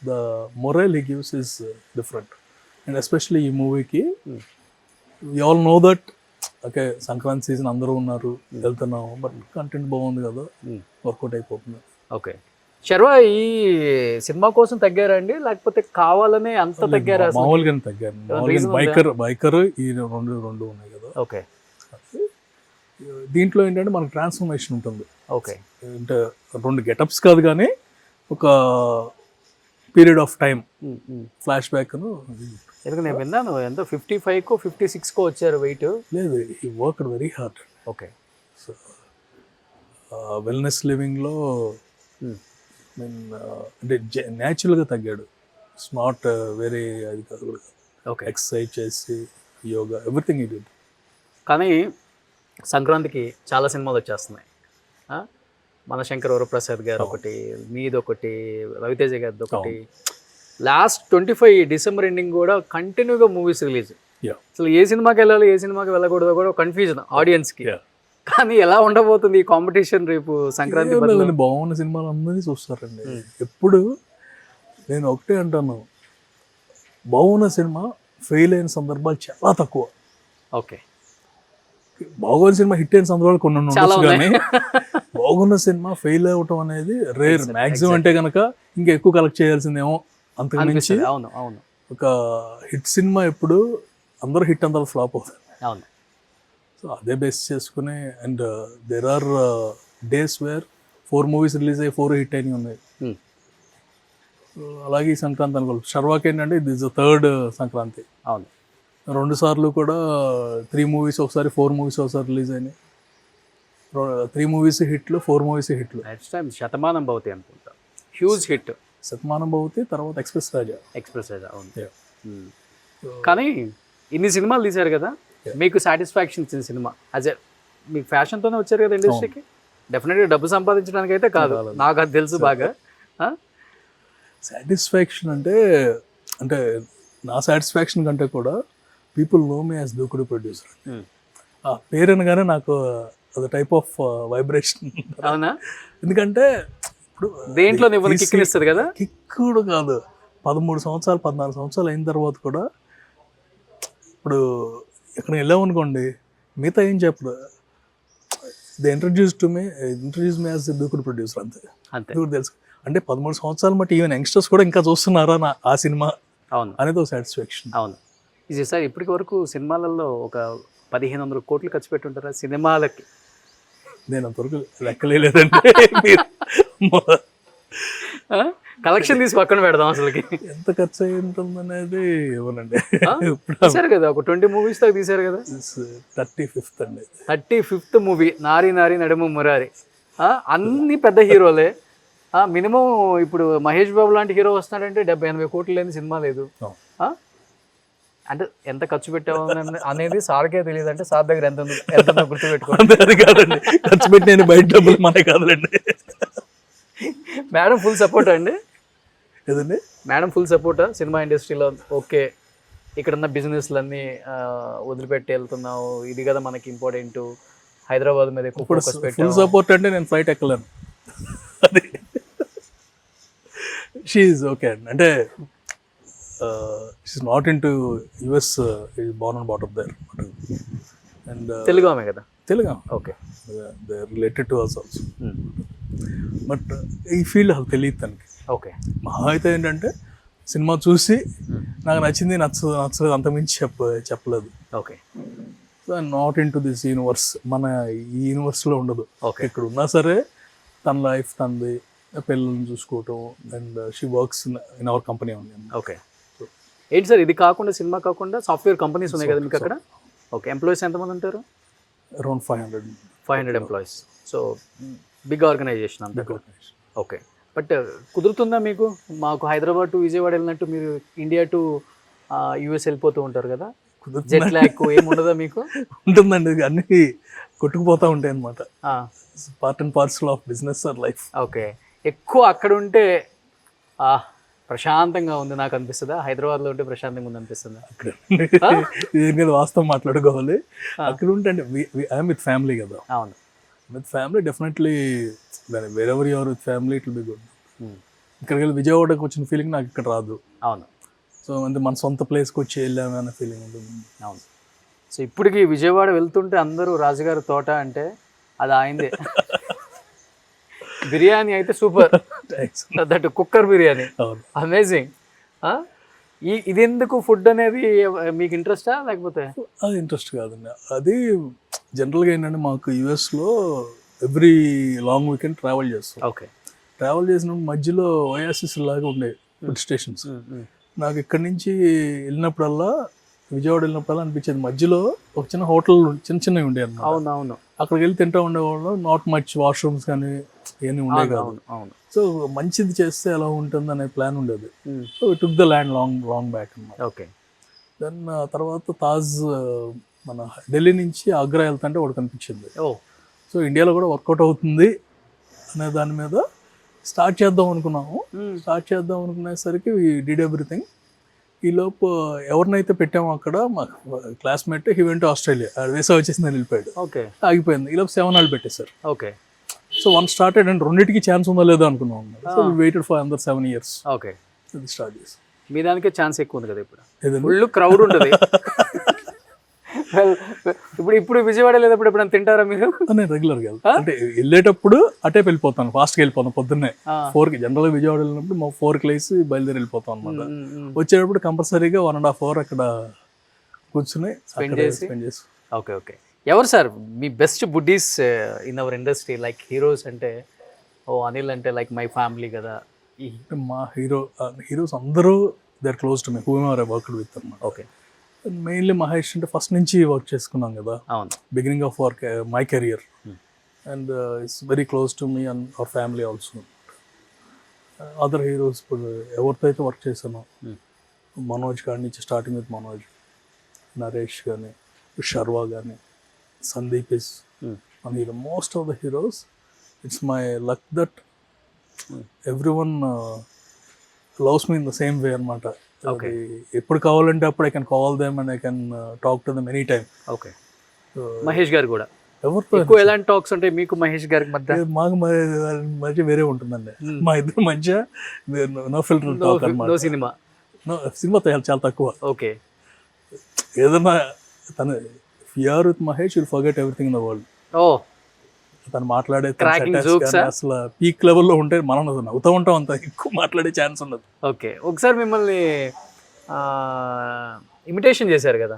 Speaker 3: The moral he gives is different. And especially ఈ మూవీకి you all know that okay Sankranti season అందరూ ఉన్నారు, వెళ్తున్నాము, బట్ కంటెంట్ బాగుంది కదా, వర్కౌట్ అయిపోతుంది.
Speaker 2: ఓకే. శర్వా ఈ సినిమా కోసం తగ్గారా అండి, లేకపోతే కావాలనే అంత తగ్గారా?
Speaker 3: మామూలుగానే తగ్గారు. బైకర్ ఈ రెండు ఉన్నాయి కదా.
Speaker 2: ఓకే.
Speaker 3: దీంట్లో ఏంటంటే మనకు ట్రాన్స్ఫర్మేషన్ ఉంటుంది.
Speaker 2: ఓకే.
Speaker 3: అంటే 2 గెటప్స్ కాదు కానీ ఒక period of time flash back.
Speaker 2: ఎందుకంటే నేను విన్నాను ఎంతో 55కో 56కో వచ్చారు వెయిట్.
Speaker 3: లేదు, ఈ work very hard.
Speaker 2: Okay.
Speaker 3: So wellness లివింగ్లో మీన్ అంటే న్యాచురల్గా తగ్గాడు. ఇట్స్ నాట్ వెరీ అది కాదు కూడా.
Speaker 2: ఓకే.
Speaker 3: ఎక్సర్సైజ్ చేసి యోగా ఎవ్రీథింగ్ ఈ డిడ్.
Speaker 2: కానీ సంక్రాంతికి చాలా సినిమాలు వచ్చేస్తున్నాయి. మన శంకర్ వరప్రసాద్ గారు ఒకటి, మీదొకటి, రవితేజ గారిది ఒకటి, లాస్ట్ 25 డిసెంబర్ ఎండింగ్ కూడా కంటిన్యూగా మూవీస్ రిలీజ్. అసలు ఏ సినిమాకి వెళ్ళాలి, ఏ సినిమాకి వెళ్ళకూడదో కూడా కన్ఫ్యూజన్ ఆడియన్స్కి. కానీ ఎలా ఉండబోతుంది ఈ కాంపిటీషన్ రేపు సంక్రాంతి బదులు?
Speaker 3: లేదండి, బాగున్న సినిమాలు అందరినీ చూస్తారండి. ఎప్పుడు నేను ఒకటే అంటాను, బాగున్న సినిమా ఫెయిల్ అయిన సందర్భాలు చాలా తక్కువ.
Speaker 2: ఓకే,
Speaker 3: బాగున్న సినిమా హిట్ అయిన సందర్భాలు కొన్ని
Speaker 2: చాలా
Speaker 3: ఉండొచ్చు,
Speaker 2: ఉన్నాయి.
Speaker 3: కానీ బాగున్న సినిమా ఫెయిల్ అవ్వటం అనేది రేర్. మ్యాక్సిమం అంటే కనుక ఇంకా ఎక్కువ కలెక్ట్ చేయాల్సిందేమో, అంతకు మించి
Speaker 2: అనిపిస్తుంది. అవును అవును
Speaker 3: ఒక హిట్ సినిమా ఎప్పుడు అందరూ హిట్ అంతా ఫ్లాప్ అవుతుంది.
Speaker 2: అవును.
Speaker 3: సో అదే బేస్ చేసుకుని, and there are days where 4 movies release అయ్యి 4 హిట్ అయినవి ఉన్నాయి.
Speaker 2: Hmm.
Speaker 3: So, అలాగే ఈ సంక్రాంతి అనుకో, షర్వాక్ ఏంటంటే ఇది 3rd సంక్రాంతి.
Speaker 2: అవును
Speaker 3: 2 సార్లు కూడా 3 మూవీస్ ఒకసారి, 4 మూవీస్ ఒకసారి రిలీజ్ అయినాయి. 3 మూవీస్ హిట్లు, 4 మూవీస్ హిట్లు.
Speaker 2: నెక్స్ట్ టైం శతమానం భవతి అనుకుంటా, హ్యూజ్ హిట్.
Speaker 3: శతమానం భవతి, తర్వాత ఎక్స్ప్రెస్ రాజా.
Speaker 2: ఎక్స్ప్రెస్ రాజా, అవును.
Speaker 3: Yeah.
Speaker 2: కానీ ఇన్ని సినిమాలు తీశారు కదా, మీకు సాటిస్ఫాక్షన్ ఇచ్చిన సినిమా యాజ్ ఎ, మీకు ఫ్యాషన్తోనే వచ్చారు కదా ఇండస్ట్రీకి, డెఫినెట్గా డబ్బు సంపాదించడానికి అయితే కాదు, నాకు అది తెలుసు బాగా.
Speaker 3: సాటిస్ఫాక్షన్ అంటే నా సాటిస్ఫాక్షన్ కంటే కూడా పీపుల్ నో మీ యాజ్ దూకుడు ప్రొడ్యూసర్. ఆ పేరు అనగానే నాకు అది టైప్ ఆఫ్ వైబ్రేషన్.
Speaker 2: అవునా?
Speaker 3: ఎందుకంటే ఇప్పుడు
Speaker 2: దేంట్లో నువ్వు కిక్కినిస్తుంది కదా,
Speaker 3: కిక్కుడు కాదు, 13 సంవత్సరాలు 14 సంవత్సరాలు అయిన తర్వాత కూడా ఇప్పుడు ఎక్కడ వెళ్ళామనుకోండి, మిగతా ఏం చెప్పరు, దే ఇంట్రడ్యూస్ మీ యాజ్ దూకుడు ప్రొడ్యూసర్, అంతే. దూకుడు తెలుసు అంటే 13 సంవత్సరాలు బట్టి ఈవెన్ యంగ్స్టర్స్ కూడా ఇంకా చూస్తున్నారా ఆ సినిమా,
Speaker 2: అవును
Speaker 3: అనేది ఒక సాటిస్ఫాక్షన్.
Speaker 2: అవును. ఇది సార్ ఇప్పటి వరకు సినిమాలలో ఒక 1500 కోట్లు ఖర్చు పెట్టుంటారా సినిమాలకి?
Speaker 3: నేను అంతవరకు లెక్కలేదంటే
Speaker 2: కలెక్షన్ తీసి పక్కన పెడదాం, అసలుకి
Speaker 3: ఎంత ఖర్చు అయి ఉంటుంది అనేది ఇవ్వనండి.
Speaker 2: తీసారు కదా, ఒక 20 మూవీస్ దాకా తీసారు కదా.
Speaker 3: 35th అండి,
Speaker 2: 35th మూవీ, నారి నారి నడుము మురారి. అన్ని పెద్ద హీరోలే. మినిమం ఇప్పుడు మహేష్ బాబు లాంటి హీరో వస్తున్నాడంటే 70-80 కోట్లు లేని సినిమా లేదు. అంటే ఎంత ఖర్చు పెట్టావు అనేది సార్కే తెలియదు, అంటే సార్ దగ్గర ఎంత గుర్తు పెట్టుకోండి.
Speaker 3: అది కాదండి, ఖర్చు పెట్టి బయట డబ్బులు మనే కాదులేండి.
Speaker 2: మేడం ఫుల్ సపోర్ట్ అండి.
Speaker 3: ఏదండి
Speaker 2: మేడం ఫుల్ సపోర్టా సినిమా ఇండస్ట్రీలో? ఓకే, ఇక్కడున్న బిజినెస్లన్నీ వదిలిపెట్టి వెళ్తున్నావు, ఇది కదా మనకి ఇంపార్టెంట్, హైదరాబాద్ మీద ఎక్కువ ఫోకస్ పెట్టావు.
Speaker 3: ఫుల్ సపోర్ట్ అంటే నేను ఫ్లైట్ ఎక్కలేను, అది షీఈ్ ఓకే అండి. అంటే she's not in to US, is born and brought up there. And
Speaker 2: Telugu ఆమె కదా?
Speaker 3: Telugu.
Speaker 2: Okay,
Speaker 3: they are related to us also. But ఈ ఫీల్డ్ అసలు తెలియదు తనకి.
Speaker 2: ఓకే,
Speaker 3: మహా అయితే ఏంటంటే సినిమా చూసి నాకు నచ్చింది, నచ్చలేదు, అంతమించి చెప్పలేదు.
Speaker 2: Okay,
Speaker 3: so not in to this universe, మన ఈ యూనివర్స్లో ఉండదు.
Speaker 2: ఓకే,
Speaker 3: ఇక్కడ ఉన్నా సరే తన లైఫ్ తనది, పిల్లల్ని చూసుకోవటం, and she works in our company ఉంది.
Speaker 2: ఓకే. ఏంటి సార్ ఇది కాకుండా, సినిమా కాకుండా సాఫ్ట్వేర్ కంపెనీస్ ఉన్నాయి కదా మీకు అక్కడ? ఓకే, ఎంప్లాయీస్ ఎంతమంది ఉంటారు?
Speaker 3: Around 500
Speaker 2: employees. So big organization అంతా. ఓకే, బట్ కుదురుతుందా మీకు? మాకు హైదరాబాద్ టు విజయవాడ వెళ్ళినట్టు మీరు ఇండియా టు యూఎస్ వెళ్ళిపోతూ ఉంటారు కదా, జెట్ ల్యాగ్ ఏమి ఉండదా మీకు?
Speaker 3: ఉంటుందండి, అన్ని కొట్టుకుపోతూ ఉంటాయి అన్నమాట. Part and parcel of business are life.
Speaker 2: Okay, ఎక్కువ అక్కడ ఉంటే ప్రశాంతంగా ఉంది నాకు అనిపిస్తుందా, హైదరాబాద్లో ఉంటే ప్రశాంతంగా ఉంది అనిపిస్తుందా?
Speaker 3: దీని మీద వాస్తవం మాట్లాడుకోవాలి. అక్కడ ఉంటే ఐఎమ్ విత్ ఫ్యామిలీ కదా.
Speaker 2: అవును,
Speaker 3: with family definitely, wear ever your with family it will be good. ఇక్కడికి వెళ్ళి విజయవాడకి వచ్చిన ఫీలింగ్ నాకు ఇక్కడ రాదు.
Speaker 2: అవును.
Speaker 3: సో అంటే మన సొంత ప్లేస్కి వచ్చి వెళ్ళాము అనే ఫీలింగ్ ఉంటుంది.
Speaker 2: అవును. సో ఇప్పటికి విజయవాడ వెళ్తుంటే అందరూ రాజుగారి తోట అంటే అది ఆయనదే. బిర్యానీ అయితే super, that cooker biryani amazing. ఇది ఎందుకు ఫుడ్ అనేది మీకు ఇంట్రెస్టా లేకపోతే?
Speaker 3: అది ఇంట్రెస్ట్ కాదండి, అది జనరల్గా ఏంటంటే మాకు యూఎస్లో ఎవ్రీ లాంగ్ వీకెండ్ ట్రావెల్ చేస్తాం.
Speaker 2: ఓకే,
Speaker 3: ట్రావెల్ చేసినప్పుడు మధ్యలో ఓయాసిస్ లాగా ఉండేవి ఫుడ్ స్టేషన్స్. నాకు ఇక్కడి నుంచి వెళ్ళినప్పుడల్లా, విజయవాడ వెళ్ళినప్పుడల్లా అనిపించేది, మధ్యలో ఒక చిన్న హోటల్ చిన్నవి ఉండేవి అన్నమాట.
Speaker 2: అవునవును,
Speaker 3: అక్కడికి వెళ్ళి తింటూ ఉండేవాళ్ళు. నాట్ మచ్ వాష్రూమ్స్ కానీ ఏమీ ఉండేవి కాదు. సో మంచిది చేస్తే ఎలా ఉంటుంది అనే ప్లాన్ ఉండేది. So it took the land long back అన్నమాట.
Speaker 2: ఓకే,
Speaker 3: దెన్ తర్వాత తాజ్, మన ఢిల్లీ నుంచి ఆగ్రా వెళ్తుంటే ఒకటి కనిపించింది. సో ఇండియాలో కూడా వర్కౌట్ అవుతుంది అనే దాని మీద స్టార్ట్ చేద్దాం అనుకున్నాము. స్టార్ట్ చేద్దాం అనుకునేసరికి వి డిడ్ ఎవ్రీథింగ్. ఈలోపు ఎవరినైతే పెట్టామో అక్కడ మా classmate he went Australia, visa వచ్చేసిందని వెళ్ళిపోయాడు,
Speaker 2: ఓకే
Speaker 3: ఆగిపోయింది. ఈలోపు 7 వాళ్ళు పెట్టేశారు.
Speaker 2: Okay
Speaker 3: so one started and రెండింటికి ఛాన్స్ ఉందో లేదో అనుకున్నాం. సో వెయిటెడ్ ఫర్ అందర్ 7 years.
Speaker 2: ఓకే
Speaker 3: అది స్టార్ట్ చేసి.
Speaker 2: మీ దానికే ఛాన్స్ ఎక్కువ ఉంది కదా ఇప్పుడు,
Speaker 3: ఏదండి?
Speaker 2: ఫుల్ క్రౌడ్ ఉంటుంది. ఇప్పుడు విజయవాడ లేదప్పుడు ఎప్పుడైనా తింటారా మీరు?
Speaker 3: నేను రెగ్యులర్గా వెళ్తాను, అంటే వెళ్ళేటప్పుడు అటే వెళ్ళిపోతాను, ఫాస్ట్గా వెళ్ళిపోతాను. పొద్దున్నే 4కి జనరల్గా విజయవాడ వెళ్ళినప్పుడు 4కి లేసి బయలుదేరి వెళ్ళిపోతాం అనమాట. వచ్చేటప్పుడు కంపల్సరీగా 1.5 hours అక్కడ కూర్చుని
Speaker 2: స్పెండ్
Speaker 3: చేసి.
Speaker 2: Okay okay. ఎవరు సార్ మీ best buddies in our industry? Like heroes అంటే అనిల్ అంటే లైక్ మై ఫ్యామిలీ కదా.
Speaker 3: మా హీరోస్ అందరూ they are close to me, whoever I worked with అన్నమాట.
Speaker 2: ఓకే.
Speaker 3: మెయిన్లీ మహేష్ అంటే ఫస్ట్ నుంచి వర్క్ చేసుకున్నాం కదా,
Speaker 2: అవును,
Speaker 3: beginning of work my career, and it's very close to me and our family also. Other heroes ఇప్పుడు ఎవరితో అయితే వర్క్ చేశానో, మనోజ్ కాడి నుంచి స్టార్టింగ్ విత్ మనోజ్, నరేష్ కానీ, శర్వా కానీ, Sandeep is one hero. Most of the heroes it's my luck that every one loves me in the same way అనమాట.
Speaker 2: Okay.
Speaker 3: ఎప్పుడు కావాలంటే అప్పుడు I can call them and I can talk to them any time.
Speaker 2: Okay. Mahesh గారు కూడా
Speaker 3: ఎవరితో
Speaker 2: ఎక్కువ ఎలాంటి టాక్స్ ఉంటాయి మీకు మహేష్ గారికి మధ్య?
Speaker 3: మాకు మధ్య వేరే ఉంటుందండి, మా ఇద్దరు మధ్య నో ఫిల్టర్ టాక్ అనమాట.
Speaker 2: నో సినిమా,
Speaker 3: సినిమా చాలా తక్కువ.
Speaker 2: ఓకే.
Speaker 3: ఏదన్నా తను fear with Mahesh will forget everything in the world.
Speaker 2: ఓ,
Speaker 3: తను మాట్లాడే
Speaker 2: జోక్స్
Speaker 3: అసలు పీక్ లెవెల్లో ఉంటే మనం నవ్వుతూ ఉంటాం, అంత ఎక్కువ మాట్లాడే ఛాన్స్ ఉండదు.
Speaker 2: ఓకే. ఒకసారి మిమ్మల్ని ఇమిటేషన్ చేశారు కదా,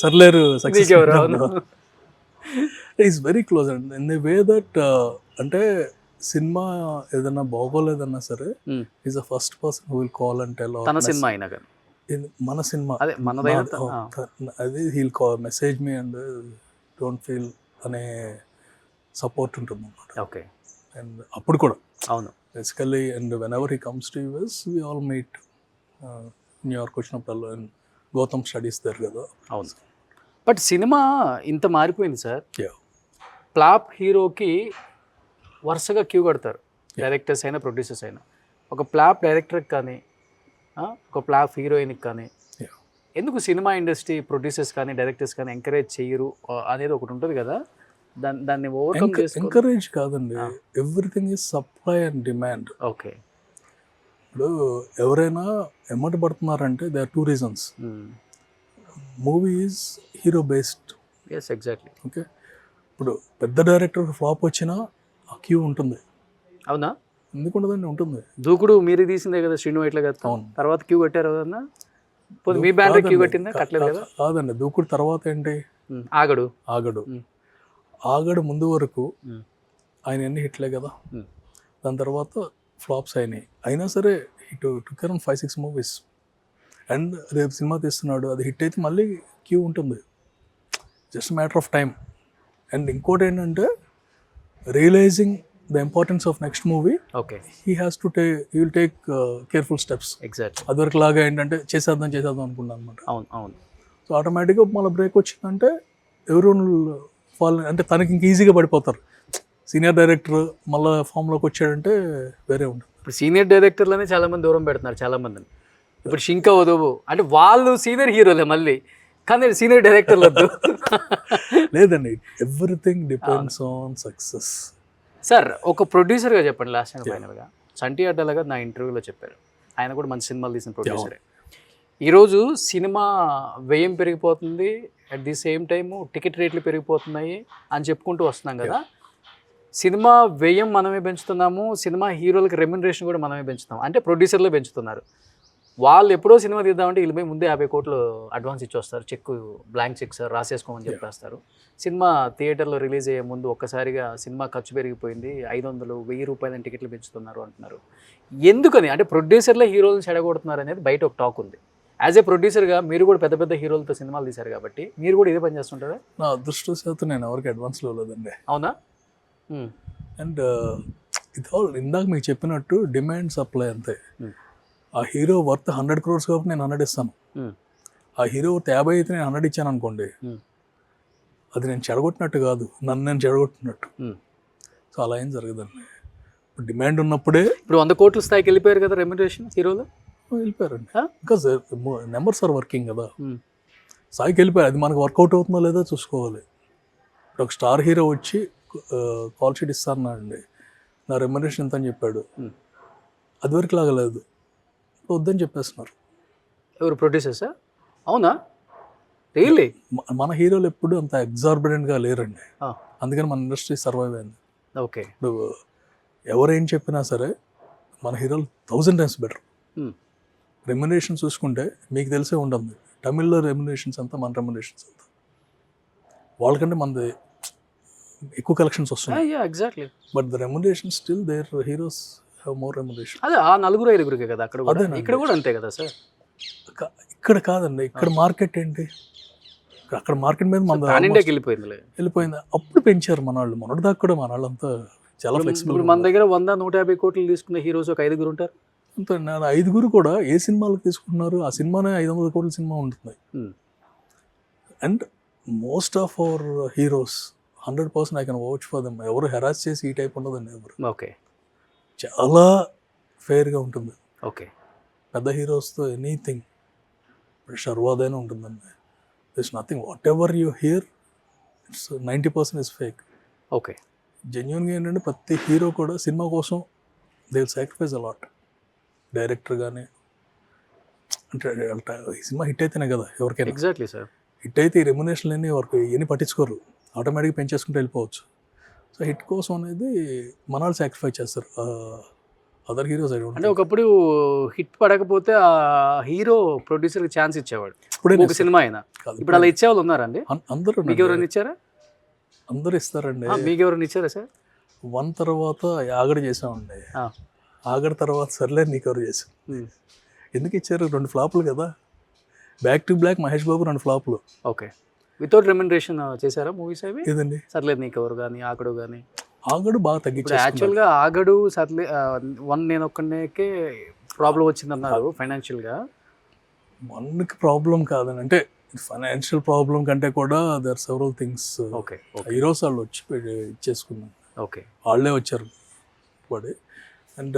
Speaker 3: సర్లేరు సక్సెస్
Speaker 2: ఎవరు?
Speaker 3: Is very close and in the way that అంటే సినిమా ఏదైనా బాగోలేదన్నా సరే is the first person who will call and tell.
Speaker 2: తన సినిమా అయినా కానీ
Speaker 3: మన సినిమా
Speaker 2: అదే మనదైనా
Speaker 3: అది he'll call message me and don't feel అనే సపోర్ట్ ఉంటుంది అన్నమాట.
Speaker 2: ఓకే.
Speaker 3: అండ్ అప్పుడు కూడా
Speaker 2: అవును
Speaker 3: basically, and whenever he comes to US we all meet. New York వచ్చినప్పుడు అండ్ గౌతమ్ స్టడీస్ దగ్గర కదా.
Speaker 2: అవును. బట్ సినిమా ఇంత మారిపోయింది సార్.
Speaker 3: Yeah.
Speaker 2: ఫ్లాప్ హీరోకి వరుసగా క్యూ కడతారు, డైరెక్టర్స్ అయినా ప్రొడ్యూసర్స్ అయినా. ఒక ఫ్లాప్ డైరెక్టర్కి కానీ ఒక ఫ్లాప్ హీరోయిన్కి కానీ ఎందుకు సినిమా ఇండస్ట్రీ ప్రొడ్యూసర్స్ కానీ డైరెక్టర్స్ కానీ ఎంకరేజ్ చేయరు అనేది ఒకటి ఉంటుంది కదా, దాన్ని ఓవర్కమ్ చేసుకో.
Speaker 3: ఎంకరేజ్ కాదండి, everything is supply and demand.
Speaker 2: Okay.
Speaker 3: ఇప్పుడు ఎవరైనా ఎమ్మట పడుతున్నారంటే they are 2 reasons. Movie is hero based.
Speaker 2: Yes, exactly.
Speaker 3: Okay. ఇప్పుడు పెద్ద డైరెక్టర్ ఫ్లాప్ వచ్చినా ఆ క్యూ ఉంటుంది.
Speaker 2: అవునా?
Speaker 3: ఎందుకు ఉండదండి, ఉంటుంది.
Speaker 2: దూకుడు మీరు తీసిందే కదా శ్రీను వైట్ల గారు, తర్వాత క్యూ కట్టారు కదన్నా. మీ బ్యానర్ క్యూ కట్టిందా? కట్టలేదు కదా.
Speaker 3: కాదండి, దూకుడు తర్వాత ఏంటి,
Speaker 2: ఆగడు.
Speaker 3: ఆగడు ముందు వరకు ఆయన ఎన్ని హిట్లే కదా, దాని తర్వాత ఫ్లాప్స్ అయినాయి. అయినా సరే hit took around 5-6 movies. And రేపు సినిమా తీస్తున్నాడు, అది హిట్ అయితే మళ్ళీ క్యూ ఉంటుంది, just matter of time. And ఇంకోటి ఏంటంటే realising the importance of next movie,
Speaker 2: okay,
Speaker 3: he will take careful steps.
Speaker 2: Exactly.
Speaker 3: అదివరకు లాగా ఏంటంటే చేసేద్దాం అనుకున్నాను అనమాట.
Speaker 2: అవును అవును.
Speaker 3: సో ఆటోమేటిక్గా మళ్ళీ బ్రేక్ వచ్చిందంటే ఎవరు ఫాలో, అంటే తనకి ఇంక ఈజీగా పడిపోతారు. సీనియర్ డైరెక్టర్ మళ్ళీ ఫామ్లోకి వచ్చాడంటే వేరే ఉంటుంది.
Speaker 2: ఇప్పుడు సీనియర్ డైరెక్టర్లనే చాలా మంది దూరం పెడుతున్నారు చాలా మందిని. ఇప్పుడు షింకా వదవు అంటే వాళ్ళు సీనియర్ హీరోలే మళ్ళీ, కానీ సీనియర్ డైరెక్టర్లు వద్దు.
Speaker 3: లేదండి, everything depends on success.
Speaker 2: Sir ఒక ప్రొడ్యూసర్గా చెప్పండి, లాస్ట్ అండ్ ఫైనల్గా. చంటి అడ్డాల గారు నా ఇంటర్వ్యూలో చెప్పారు, ఆయన కూడా మంచి సినిమాలు తీసిన ప్రొడ్యూసరే. ఈరోజు సినిమా వ్యయం పెరిగిపోతుంది, at the same time ticket రేట్లు పెరిగిపోతున్నాయి అని చెప్పుకుంటూ వస్తున్నాం కదా. సినిమా వ్యయం మనమే పెంచుతున్నాము, సినిమా హీరోలకి రెమ్యునరేషన్ కూడా మనమే పెంచుతాం, అంటే ప్రొడ్యూసర్లే పెంచుతున్నారు. వాళ్ళు ఎప్పుడో సినిమా తీద్దామంటే వీళ్ళు ముందే 50 కోట్లు అడ్వాన్స్ ఇచ్చి వస్తారు, చెక్ బ్లాంక్ చెక్ సార్ రాసేసుకోమని చెప్పేస్తారు. సినిమా థియేటర్లో రిలీజ్ అయ్యే ముందు ఒక్కసారిగా సినిమా ఖర్చు పెరిగిపోయింది, 500-1000 రూపాయలని టికెట్లు పెంచుతున్నారు అంటున్నారు. ఎందుకని అంటే ప్రొడ్యూసర్లే హీరోలను చెడగొడుతున్నారు అనేది బయట ఒక టాక్ ఉంది. యాజ్ ఏ ప్రొడ్యూసర్గా మీరు కూడా పెద్ద పెద్ద హీరోలతో సినిమాలు తీశారు కాబట్టి మీరు కూడా ఇదే పని చేస్తుంటారా?
Speaker 3: నా అదృష్టశాతం నేను ఎవరికి అడ్వాన్స్లో లేదండి.
Speaker 2: అవునా?
Speaker 3: అండ్ ఇది ఆల్ ఇందాక మీకు చెప్పినట్టు డిమాండ్ సప్లై అంతే. ఆ హీరో వర్త్ 100 crores కాబట్టి నేను 100 ఇస్తాను. ఆ హీరో వర్త్ 50 అయితే నేను 100 ఇచ్చాను అనుకోండి, అది నేను చెడగొట్టినట్టు కాదు, నన్ను నేను చెడగొట్టినట్టు. సో అలా ఏం జరగదండి. డిమాండ్ ఉన్నప్పుడే.
Speaker 2: ఇప్పుడు 100 కోట్ల స్థాయికి వెళ్ళిపోయారు కదా రెమ్యునరేషన్ హీరోలు.
Speaker 3: వెళ్ళిపోయారండి.
Speaker 2: Huh?
Speaker 3: Because numbers are working కదా.
Speaker 2: Hmm.
Speaker 3: సాయికి వెళ్ళిపోయారు. అది మనకు వర్కౌట్ అవుతుందో లేదో చూసుకోవాలి. ఇప్పుడు ఒక స్టార్ హీరో వచ్చి కాల్ షీట్ ఇస్తానండి, నా రెమ్యునరేషన్ ఎంత అని చెప్పాడు. అది వరకు లాగలేదు, వద్దని చెప్పేస్తున్నారు.
Speaker 2: ఎవరు ప్రొడ్యూసర్సా? అవునా, రియల్లీ?
Speaker 3: మన హీరోలు ఎప్పుడు అంత ఎగ్జార్బిడెంట్గా లేరండి, అందుకని మన ఇండస్ట్రీ సర్వైవ్ అయింది.
Speaker 2: ఓకే.
Speaker 3: ఇప్పుడు ఎవరేం చెప్పినా సరే మన హీరోలు 1000 times బెటర్. రెమ్యునరేషన్ చూసుకుంటే మీకు తెలిసే ఉంటుంది, తమిళ్లో రెమ్యునరేషన్స్ అంతా మన రెమ్యునరేషన్స్ అంతా వాళ్ళకంటే మనది ఎక్కువ కలెక్షన్స్ వస్తున్నాయి.
Speaker 2: Exactly.
Speaker 3: But the remuneration still their heroes have more remuneration.
Speaker 2: అదే ఆ 4-5 కదా అక్కడ కూడా, ఇక్కడ కూడా అంతే కదా సార్?
Speaker 3: ఇక్కడ కాదండి, ఇక్కడ మార్కెట్ ఏంటి, అక్కడ మార్కెట్ మీద మన
Speaker 2: ఇండియాకి వెళ్ళిపోయింది.
Speaker 3: అప్పుడు పెంచారు మన వాళ్ళు, మొన్నటి దాకా కూడా మన వాళ్ళంతా చాలా ఫ్లెక్సిబుల్.
Speaker 2: ఇప్పుడు మన దగ్గర 100-150 కోట్లు తీసుకున్న హీరోస్ ఒక 5 ఉంటారు
Speaker 3: అంతే. 5 కూడా ఏ సినిమాలకు తీసుకుంటున్నారు, ఆ సినిమానే 500 కోట్ల సినిమా ఉంటుంది. And most of our heroes 100% I can watch for them. ఎవరు హెరాస్ చేసి ఈ టైప్ ఉండదండి ఎవరు.
Speaker 2: ఓకే.
Speaker 3: చాలా ఫెయిర్గా ఉంటుంది.
Speaker 2: ఓకే.
Speaker 3: పెద్ద హీరోస్తో ఎనీథింగ్ షర్వాదైనా ఉంటుందండి. This nothing, whatever you hear it's 90% is fake.
Speaker 2: Okay.
Speaker 3: జెన్యున్గా ఏంటంటే ప్రతి హీరో కూడా సినిమా కోసం they will sacrifice a lot. Director కానీ అంటే ఈ సినిమా హిట్ అయితేనే కదా ఎవరికైనా.
Speaker 2: Exactly sir.
Speaker 3: హిట్ అయితే ఈ రెమ్యునేషన్ లేని ఎవరికి ఎన్ని పట్టించుకోరు, ఆటోమేటిక్గా పెంచేసుకుంటూ వెళ్ళిపోవచ్చు. సో హిట్ కోసం అనేది మన వాళ్ళు సాక్రిఫైస్ చేస్తారు, అదర్ హీరోస్
Speaker 2: అంటే ఒకప్పుడు హిట్ పడకపోతే ఆ హీరో ప్రొడ్యూసర్కి ఛాన్స్ ఇచ్చేవాడు, ఒక సినిమా అయినా. ఇప్పుడు అలా ఇచ్చేవాళ్ళు ఉన్నారండి? అందరూ. మీకు ఎవరైనా ఇచ్చారా?
Speaker 3: అందరూ ఇస్తారండి.
Speaker 2: మీకు ఎవరైనా ఇచ్చారా సార్?
Speaker 3: 1 తర్వాత ఆగడ చేసామండి, ఆగడ తర్వాత సర్లే నీకు ఎవరు చేసాం. ఎందుకు ఇచ్చారు? 2 ఫ్లాపులు కదా. Back to block Mahesh Babu 2 ఫ్లాపులు.
Speaker 2: ఓకే. వితౌట్ రెమ్యునరేషన్ చేశారా మూవీస్ అవి?
Speaker 3: ఇదండి
Speaker 2: సర్లేదు నీకు ఎవరు కానీ, ఆగడు కానీ.
Speaker 3: ఆగడు బాగా తగ్గించారు.
Speaker 2: యాక్చువల్గా ఆగడు సర్లే 1 నేను ఒక్కడికే ప్రాబ్లం వచ్చిందన్నారు ఫైనాన్షియల్గా.
Speaker 3: 1కి ప్రాబ్లం కాదని, అంటే ఫైనాన్షియల్ ప్రాబ్లం కంటే కూడా there several things.
Speaker 2: Okay.
Speaker 3: Heroes వాళ్ళు వచ్చి ఇచ్చేసుకున్నాం.
Speaker 2: ఓకే.
Speaker 3: వాళ్ళే వచ్చారు పడి. And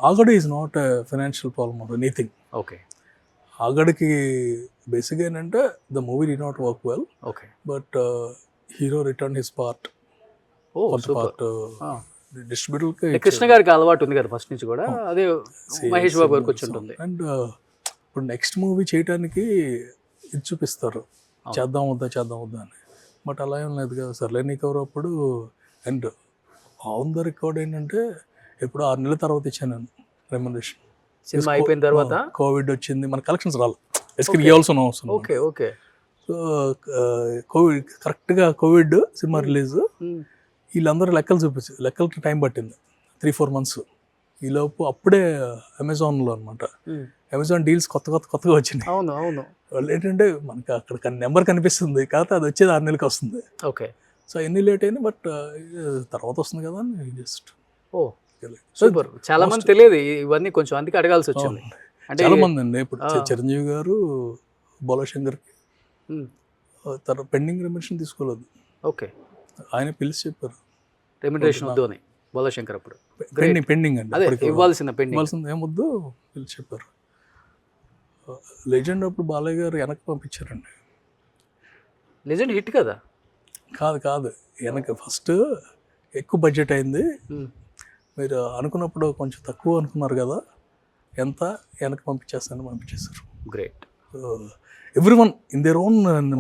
Speaker 3: Aagadu is not financial problem or anything.
Speaker 2: Okay.
Speaker 3: ఆగడికి బేసిక్గా ఏంటంటే the movie did not work well.
Speaker 2: Okay.
Speaker 3: But hero return his part. Distributor
Speaker 2: Krishna గారికి అలవాటు ఉంది కదా ఫస్ట్ నుంచి కూడా, అదే మహేష్ బాబు గారికి వచ్చి ఉంటుంది.
Speaker 3: అండ్ ఇప్పుడు నెక్స్ట్ మూవీ చేయడానికి ఇది చూపిస్తారు, చేద్దాం వద్దా అని. బట్ అలా ఏం లేదు కదా, సర్లే నీకు ఎవరు అప్పుడు. అండ్ ఆన్ ద రికార్డ్ ఏంటంటే ఎప్పుడు 6 నెలల తర్వాత ఇచ్చాను నేను రెమ్యునరేషన్.
Speaker 2: సినిమా అయిపోయిన తర్వాత
Speaker 3: కోవిడ్ వచ్చింది, మన కలెక్షన్స్ రాలి ఇవ్వాల్సిన అవసరం.
Speaker 2: ఓకే. ఓకే.
Speaker 3: సో కోవిడ్ కరెక్ట్గా కోవిడ్ సినిమా రిలీజ్, వీళ్ళందరూ లెక్కలకి టైం పట్టింది 3-4 months. ఈలోపు అప్పుడే అమెజాన్లో అనమాట, అమెజాన్ డీల్స్ కొత్తగా వచ్చినాయి.
Speaker 2: అవును అవును.
Speaker 3: వాళ్ళు ఏంటంటే మనకి అక్కడ నెంబర్ కనిపిస్తుంది, కాకపోతే అది వచ్చేది 6 నెలలకి వస్తుంది.
Speaker 2: ఓకే.
Speaker 3: సో ఎన్ని లేట్ అయినా బట్ తర్వాత వస్తుంది కదా అని జస్ట్.
Speaker 2: ఓ సూపర్. చాలా మంది తెలియదు ఇవన్నీ, కొంచెం అందుకే అడగాల్సి వచ్చింది. అంటే
Speaker 3: చాలా మంది అండి ఇప్పుడు చిరంజీవి గారు బోలాశంకర్కి పెండింగ్ రెమ్యునరేషన్ తీసుకోలేదు.
Speaker 2: ఓకే.
Speaker 3: ఆయన పిలిచి చెప్పారు
Speaker 2: రెమ్యునరేషన్ వద్దు అని బోలాశంకర్ అప్పుడు.
Speaker 3: పెండింగ్ అండి,
Speaker 2: అదే ఇవ్వాల్సింది
Speaker 3: ఏమొద్దు పిలిచి చెప్పారు. లెజెండ్ అప్పుడు బాలయ్య గారు వెనక్కి పంపించారండి.
Speaker 2: లెజెండ్ హిట్ కదా?
Speaker 3: కాదు వెనక ఫస్ట్ ఎక్కువ బడ్జెట్ అయింది, మీరు అనుకున్నప్పుడు కొంచెం తక్కువ అనుకున్నారు కదా, ఎంత వెనక్కి పంపించేశారు. Great. Everyone in their own.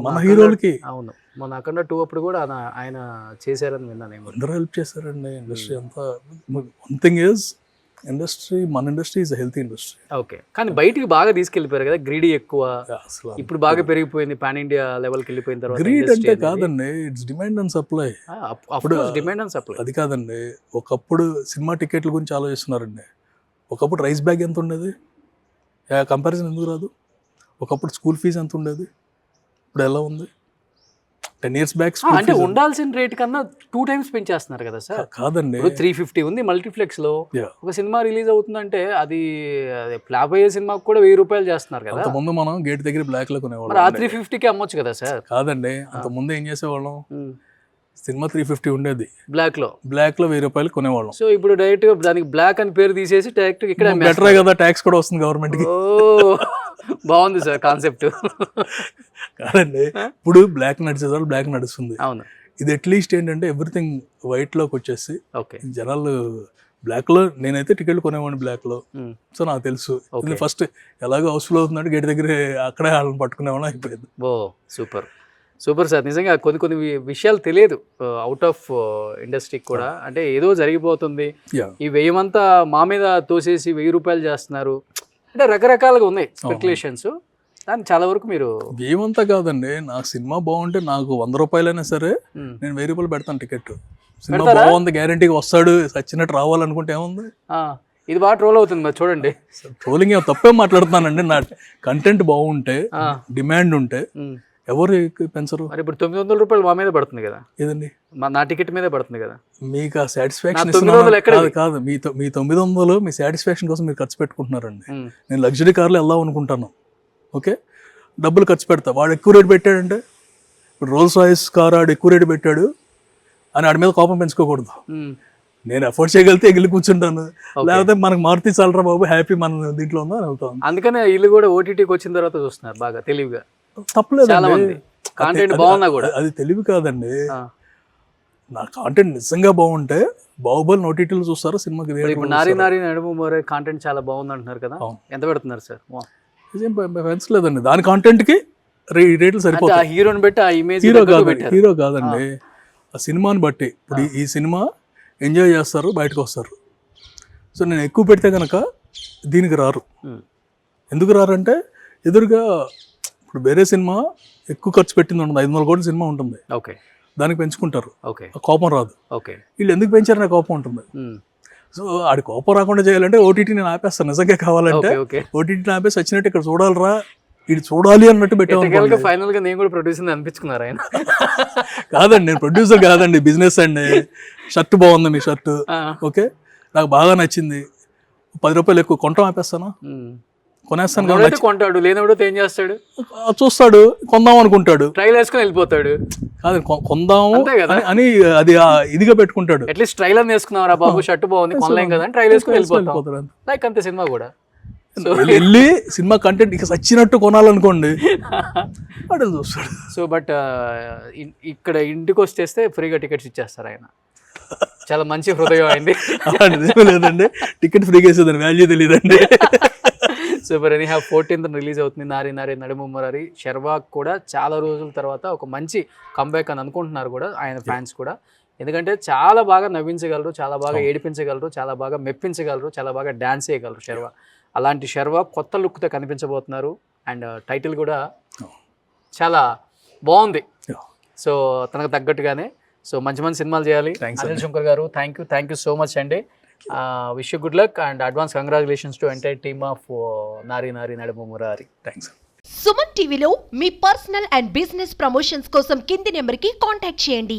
Speaker 3: మన హీరోలకి
Speaker 2: అవును, మన అఖండ 2 అప్పుడు కూడా ఆయన చేశారని విన్నాను.
Speaker 3: అందరూ హెల్ప్ చేశారండి ఇండస్ట్రీ అంతా. వన్ థింగ్ ఈజ్ మన industry is healthy industry.
Speaker 2: Okay. కానీ బయటికి బాగా తీసుకెళ్ళిపోయారు కదా, గ్రీడీ ఎక్కువ. ఇప్పుడు బాగా పెరిగిపోయింది, పాన్ ఇండియా లెవెల్కి వెళ్ళిపోయిన తర్వాత.
Speaker 3: గ్రీడ్ అంటే కాదండి, ఇట్స్ డిమాండ్ అండ్ సప్లై.
Speaker 2: అప్పుడు డిమాండ్ అండ్ సప్లై
Speaker 3: అది కాదండి. ఒకప్పుడు సినిమా టికెట్ల గురించి ఆలోచిస్తున్నారండి. ఒకప్పుడు రైస్ బ్యాగ్ ఎంత ఉండేది, కంపారిజన్ ఎందుకు రాదు? ఒకప్పుడు స్కూల్ ఫీజు ఎంత ఉండేది, ఇప్పుడు ఎలా ఉంది? 10 years బ్యాక్
Speaker 2: అంటే ఉండాల్సిన రేట్ కన్నా 2 times పెంచేస్తున్నారు కదా సార్.
Speaker 3: కాదండి,
Speaker 2: 350 ఉంది మల్టీప్లెక్స్ లో. ఒక సినిమా రిలీజ్ అవుతుందంటే అది ఫ్లాప్ అయ్యే సినిమాకి కూడా 1000 రూపాయలు చేస్తున్నారు కదా.
Speaker 3: ముందు మనం గేట్ దగ్గర బ్లాక్ లో కొనేవాళ్ళం,
Speaker 2: మరి ఆ 350కి అమ్మొచ్చు కదా సార్.
Speaker 3: కాదండి, అంత ముందు ఏం చేసేవాళ్ళం, సినిమా 350 ఉండేది,
Speaker 2: బ్లాక్ లో
Speaker 3: బ్లాక్లో 1000 రూపాయలు కొనేవాళ్ళం.
Speaker 2: సో ఇప్పుడు డైరెక్ట్ గా దానికి బ్లాక్ అని పేరు తీసేసి డైరెక్ట్ ఇక్కడ
Speaker 3: బెటరే కదా, ట్యాక్స్ కూడా వస్తుంది గవర్నమెంట్కి.
Speaker 2: ఓ బాగుంది సార్ కాన్సెప్ట్.
Speaker 3: కాదండి, ఇప్పుడు బ్లాక్ నడిచే వాళ్ళు బ్లాక్ నడుస్తుంది.
Speaker 2: అవును,
Speaker 3: ఇది అట్లీస్ట్ ఏంటంటే ఎవ్రీథింగ్ వైట్లోకి వచ్చేసి
Speaker 2: ఓకే.
Speaker 3: జనాలు బ్లాక్లో, నేనైతే టికెట్లు కొనేవాడిని బ్లాక్లో. సో నాకు తెలుసు ఫస్ట్ ఎలాగో హౌస్ఫుల్ అవుతున్నాడు గేట్ దగ్గర, అక్కడే వాళ్ళని పట్టుకునేవాళ్ళం అయిపోయింది.
Speaker 2: ఓ సూపర్ సూపర్ సార్. నిజంగా కొన్ని కొన్ని విషయాలు తెలియదు అవుట్ ఆఫ్ ఇండస్ట్రీకి కూడా. అంటే ఏదో జరిగిపోతుంది, ఈ 1000 అంతా మా మీద తోసేసి 1000 రూపాయలు చేస్తున్నారు అంటే రకరకాలుగా ఉన్నాయి స్పెక్యులేషన్స్. దాన్ని చాలా వరకు మీరు
Speaker 3: ఏమంతా కాదండి, నాకు సినిమా బాగుంటే నాకు 100 రూపాయలైనా సరే నేను 1000 రూపాయలు పెడతాను టికెట్. సినిమా బాగుంది, గ్యారంటీగా వస్తాడు, సచ్చినట్టు రావాలనుకుంటే ఏముంది.
Speaker 2: ఇది బాగా ట్రోల్ అవుతుంది మరి చూడండి.
Speaker 3: ట్రోలింగ్ ఏమో తప్పే మాట్లాడుతున్నానండి. నా కంటెంట్ బాగుంటే, డిమాండ్ ఉంటే ఎవరు పెంచరు.
Speaker 2: మరి ఇప్పుడు 900 రూపాయలు మా మీద పడుతుంది కదా,
Speaker 3: ఏదండి
Speaker 2: నా టికెట్ మీదే పడుతుంది కదా.
Speaker 3: మీకు ఆ సాటిస్ఫాక్షన్ కాదు, మీ 900 మీ సాటిస్ఫాక్షన్ కోసం మీరు ఖర్చు పెట్టుకుంటున్నారండి. నేను లగ్జరీ కార్లో వెళ్దాం అనుకుంటాను, ఓకే, డబ్బులు ఖర్చు పెడతా. వాడు ఎక్కువ రేటు పెట్టాడంటే, ఇప్పుడు రోల్స్ రాయిస్ కార్ ఆడు ఎక్కువ రేటు పెట్టాడు అని ఆడి మీద కోపం పెంచుకోకూడదు. నేను ఎఫోర్డ్ చేయగలిగితే ఎగిలి కూర్చుంటాను, లేకపోతే మనకు మారుతి చాలరా బాబు, హ్యాపీ మన దీంట్లో ఉందో అని వెళ్తాను.
Speaker 2: అందుకనే వీళ్ళు కూడా ఓటీటీకి వచ్చిన తర్వాత చూస్తున్నారు బాగా తెలివిగా.
Speaker 3: తప్పలేదు,
Speaker 2: కాంటెంట్ బాగున్నా కూడా
Speaker 3: అది తెలివి కాదండి. నా కాంటెంట్ నిజంగా బాగుంటే బాహుబలి ఓటీటీలో చూస్తారు, సినిమాకి.
Speaker 2: ఇప్పుడు నారి నారి నడుము మోరే కాంటెంట్ చాలా బాగుంది అంటున్నారు కదా, ఎంత పెడుతున్నారు సార్?
Speaker 3: పెంచలేదండి, దాని కాంటెంట్ కి రేట్లు సరిపోతాయి.
Speaker 2: హీరోని బట్టి ఆ ఇమేజ్,
Speaker 3: హీరో కాదండి, ఆ సినిమాని బట్టి. ఇప్పుడు ఈ సినిమా ఎంజాయ్ చేస్తారు, బయటకు వస్తారు. సో నేను ఎక్కువ పెడితే కనుక దీనికి రారు. ఎందుకు రారంటే ఎదురుగా ఇప్పుడు వేరే సినిమా ఎక్కువ ఖర్చు పెట్టింది ఉంటుంది, 500 కోట్ల సినిమా ఉంటుంది,
Speaker 2: ఓకే,
Speaker 3: దానికి పెంచుకుంటారు,
Speaker 2: ఓకే,
Speaker 3: కోపం రాదు.
Speaker 2: ఓకే,
Speaker 3: వీళ్ళు ఎందుకు పెంచారనే కోపం ఉంటుంది. సో ఆడి కోపం రాకుండా చేయాలంటే ఓటీటీ నేను ఆపేస్తాను. నిజంగా కావాలంటే ఓటీటీని ఆపేసి వచ్చినట్టు ఇక్కడ చూడాలరా, ఇది చూడాలి అన్నట్టు పెట్టాను.
Speaker 2: ఫైనల్ గా నేను కూడా ప్రొడ్యూసర్ అనిపించుకున్నారు ఆయన.
Speaker 3: కాదండి, నేను ప్రొడ్యూసర్ కాదండి, బిజినెస్ అండి. షర్ట్ బాగుంది మీ షర్ట్, ఓకే, నాకు బాగా నచ్చింది, 10 రూపాయలు ఎక్కువ కొంటాం ఆపేస్తాను, కొనేస్తాను.
Speaker 2: కొంటాడు, లేనప్పుడు ఏం చేస్తాడు,
Speaker 3: చూస్తాడు, కొందాం అనుకుంటాడు,
Speaker 2: ట్రైల్ వేసుకొని వెళ్ళిపోతాడు.
Speaker 3: కాదు, కొందాము అని అది ఇదిగా పెట్టుకుంటాడు.
Speaker 2: అట్లీస్ట్ ట్రైలర్ వేసుకున్నారా బాబు, షర్ట్ బాగుంది కొనలేం కదా, ట్రైల్ వేసుకొని వెళ్ళిపోతాడు. లైక్ అంతే సినిమా కూడా.
Speaker 3: వెళ్ళి సినిమా కంటెంట్ ఇక సచ్చినట్టు కొనాలనుకోండి అటు చూస్తాడు.
Speaker 2: సో బట్ ఇక్కడ ఇంటికి వచ్చేస్తే ఫ్రీగా టికెట్స్ ఇచ్చేస్తారు ఆయన. చాలా మంచి హృదయం అయింది.
Speaker 3: లేదండి, టికెట్ ఫ్రీగా వేసేదాన్ని వాల్యూ తెలియదండి.
Speaker 2: Super. Any have 14th release అవుతుంది నారి నారి నడుము మురారి. శర్వాక్ కూడా చాలా రోజుల తర్వాత ఒక మంచి కంబ్యాక్ అని అనుకుంటున్నారు కూడా ఆయన ఫ్యాన్స్ కూడా. ఎందుకంటే చాలా బాగా నవ్వించగలరు, చాలా బాగా ఏడిపించగలరు, చాలా బాగా మెప్పించగలరు, చాలా బాగా డ్యాన్స్ చేయగలరు శర్వా. అలాంటి శర్వా కొత్త లుక్తో కనిపించబోతున్నారు. అండ్ టైటిల్ కూడా చాలా బాగుంది. సో తనకు తగ్గట్టుగానే సో మంచి మంచి సినిమాలు చేయాలి. అనిల్ శంకర్ గారు థ్యాంక్ యూ సో మచ్ అండి. Wish you good luck and advance congratulations to entire team of నారి నారి నడుము మురారి.
Speaker 3: థ్యాంక్స్.
Speaker 4: సుమన్ టీవీలో మీ పర్సనల్ అండ్ బిజినెస్ ప్రమోషన్స్ కోసం కింది నెంబర్కి కాంటాక్ట్ చేయండి.